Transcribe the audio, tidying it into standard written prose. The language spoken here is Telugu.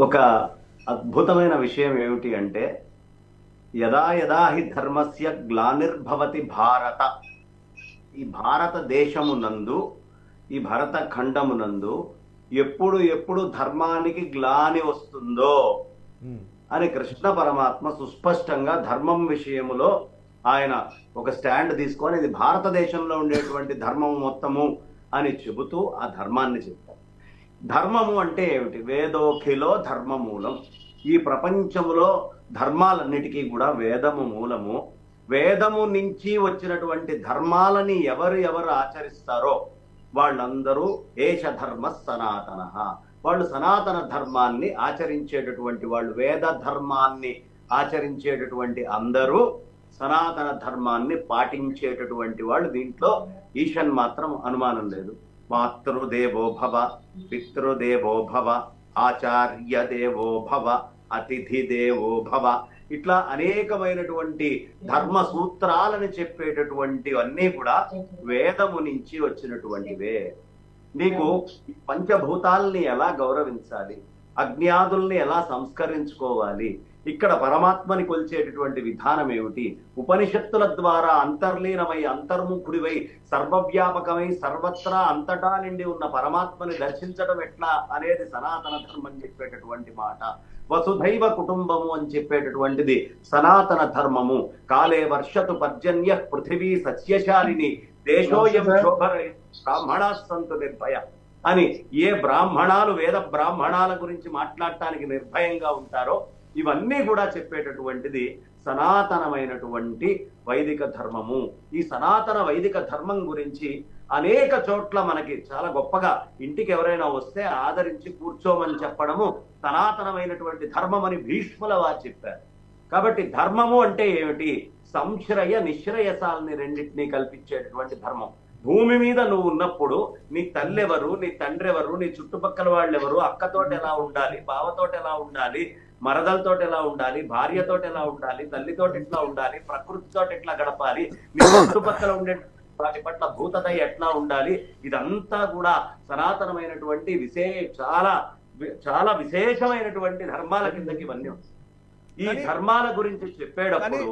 ఒక అద్భుతమైన విషయం ఏమిటి అంటే, యదా యదా హి ధర్మస్య గ్లానిర్భవతి భారత, ఈ భారతదేశమునందు, ఈ భరత ఖండమునందు ఎప్పుడు ఎప్పుడు ధర్మానికి గ్లాని వస్తుందో అని కృష్ణ పరమాత్మ సుస్పష్టంగా ధర్మం విషయములో ఆయన ఒక స్టాండ్ తీసుకొని ఇది భారతదేశంలో ఉండేటువంటి ధర్మం మొత్తము అని చెబుతూ ఆ ధర్మాన్ని చెప్తారు. ధర్మము అంటే ఏమిటి? వేదోఖిలో ధర్మమూలం. ఈ ప్రపంచములో ధర్మాలన్నిటికీ కూడా వేదము మూలము. వేదము నుంచి వచ్చినటువంటి ధర్మాలని ఎవరు ఆచరిస్తారో వాళ్ళందరూ ఏష ధర్మ సనాతన, వాళ్ళు సనాతన ధర్మాన్ని ఆచరించేటటువంటి వాళ్ళు, వేద ధర్మాన్ని ఆచరించేటటువంటి అందరూ సనాతన ధర్మాన్ని పాటించేటటువంటి వాళ్ళు. దీంట్లో ఈషన్ మాత్రం అనుమానం లేదు. మాతృదేవో భవ, పితృదేవో భవ, ఆచార్య దేవో భవ, అతిథి దేవో భవ, ఇట్లా అనేకమైనటువంటి ధర్మ సూత్రాలని చెప్పేటటువంటివన్నీ కూడా వేదము నుంచి వచ్చినటువంటివే. నీకు పంచభూతాల్ని ఎలా గౌరవించాలి, అజ్ఞాదుల్ని ఎలా సంస్కరించుకోవాలి, ఇక్కడ పరమాత్మని కొలిచేటటువంటి విధానం ఏమిటి, ఉపనిషత్తుల ద్వారా అంతర్లీనమై అంతర్ముఖుడివై సర్వవ్యాపకమై సర్వత్రా అంతటా నిండి ఉన్న పరమాత్మని దర్శించడం ఎట్లా అనేది సనాతన ధర్మం చెప్పేటటువంటి మాట. వసుధైవ కుటుంబము అని చెప్పేటటువంటిది సనాతన ధర్మము. కాలే వర్షతు పర్జన్య పృథివీ సస్యశాలిని దేశోయం శోభర బ్రాహ్మణా సంతు నిర్భయ అని ఏ బ్రాహ్మణాలు వేద బ్రాహ్మణాల గురించి మాట్లాడటానికి నిర్భయంగా ఉంటారో ఇవన్నీ కూడా చెప్పేటటువంటిది సనాతనమైనటువంటి వైదిక ధర్మము. ఈ సనాతన వైదిక ధర్మం గురించి అనేక చోట్ల మనకి చాలా గొప్పగా, ఇంటికి ఎవరైనా వస్తే ఆదరించి కూర్చోమని చెప్పడము సనాతనమైనటువంటి ధర్మం అని భీష్ముల వారు చెప్పారు. కాబట్టి ధర్మము అంటే ఏమిటి? సంశ్రయ నిశ్రయసాలని రెండింటినీ కల్పించేటటువంటి ధర్మం. భూమి మీద నువ్వు ఉన్నప్పుడు నీ తల్లి ఎవరు, నీ తండ్రి ఎవరు, నీ చుట్టుపక్కల వాళ్ళు ఎవరు, అక్కతోటి ఎలా ఉండాలి, బావతోటి ఎలా ఉండాలి, మరదలతోటి ఎలా ఉండాలి, భార్యతోటి ఎలా ఉండాలి, తల్లితోటి ఎట్లా ఉండాలి, ప్రకృతితోటి ఎట్లా గడపాలి, నీ చుట్టుపక్కల ఉండే వాటి పట్ల భూతదయ ఎట్లా ఉండాలి, ఇదంతా కూడా సనాతనమైనటువంటి చాలా విశేషమైనటువంటి ధర్మాల కిందకి ఇవన్నీ. ఈ ధర్మాల గురించి చెప్పేటప్పుడు